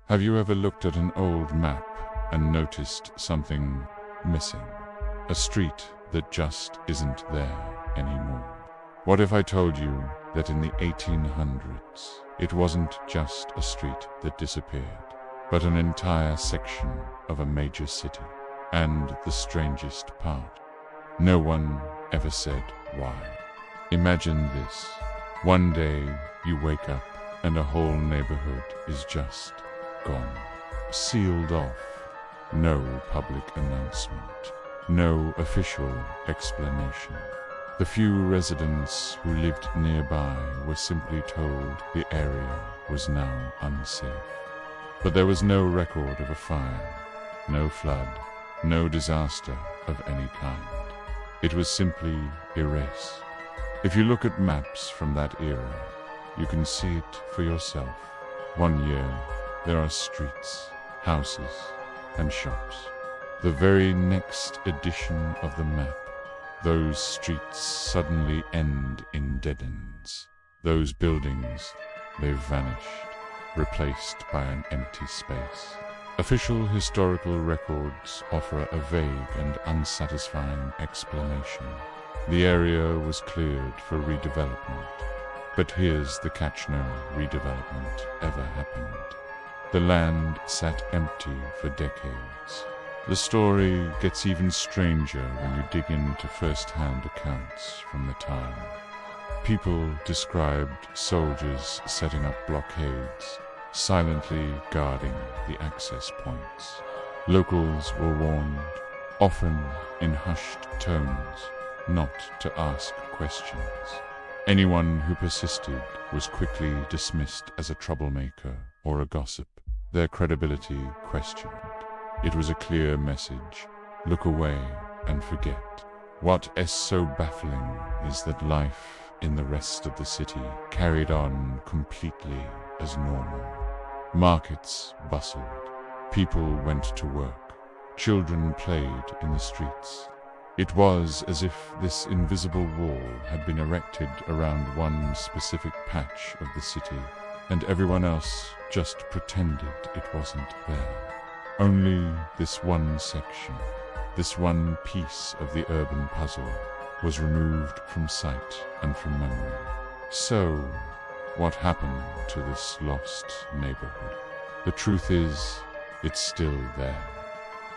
Have you ever looked at an old map and noticed something missing? A street that just isn't there anymore. What if I told you that in the 1800s, it wasn't just a street that disappeared, but an entire section of a major city? And the strangest part, no one ever said why. Imagine this. One day you wake up and a whole neighborhood is just gone. Sealed off. No public announcement. No official explanation. The few residents who lived nearby were simply told the area was now unsafe. But there was no record of a fire, no flood, no disaster of any kind. It was simply erased. If you look at maps from that era, you can see it for yourself. One year, there are streets, houses, and shops. The very next edition of the map, those streets suddenly end in dead ends. Those buildings, they've vanished, replaced by an empty space. Official historical records offer a vague and unsatisfying explanation. The area was cleared for redevelopment. But here's the catch: no redevelopment ever happened. The land sat empty for decades. The story gets even stranger when you dig into first-hand accounts from the time. People described soldiers setting up blockades, silently guarding the access points. Locals were warned, often in hushed tones, not to ask questions. Anyone who persisted was quickly dismissed as a troublemaker or a gossip, their credibility questioned. It was a clear message: look away and forget. What is so baffling is that life in the rest of the city carried on completely as normal. Markets bustled, people went to work, children played in the streets. It was as if this invisible wall had been erected around one specific patch of the city, and everyone else just pretended it wasn't there. Only this one section, this one piece of the urban puzzle, was removed from sight and from memory. So, what happened to this lost neighborhood? The truth is, it's still there.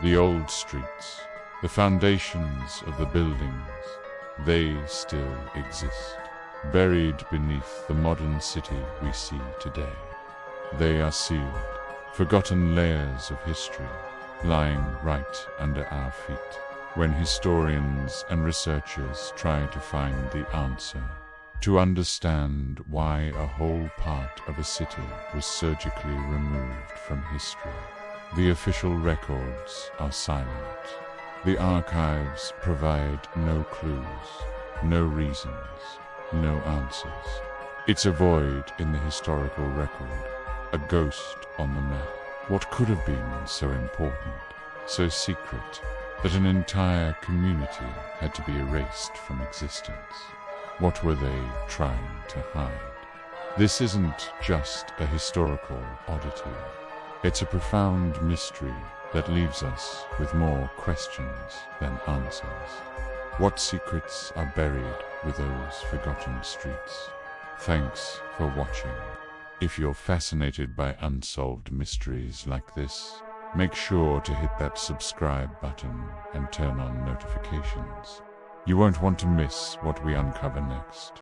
The old streets, the foundations of the buildings, they still exist, buried beneath the modern city we see today. They are sealed, forgotten layers of history, lying right under our feet. When historians and researchers try to find the answer, to understand why a whole part of a city was surgically removed from history, the official records are silent. The archives provide no clues, no reasons, no answers. It's a void in the historical record, a ghost on the map. What could have been so important, so secret, that an entire community had to be erased from existence? What were they trying to hide? This isn't just a historical oddity. It's a profound mystery that leaves us with more questions than answers. What secrets are buried with those forgotten streets? Thanks for watching. If you're fascinated by unsolved mysteries like this, make sure to hit that subscribe button and turn on notifications. You won't want to miss what we uncover next.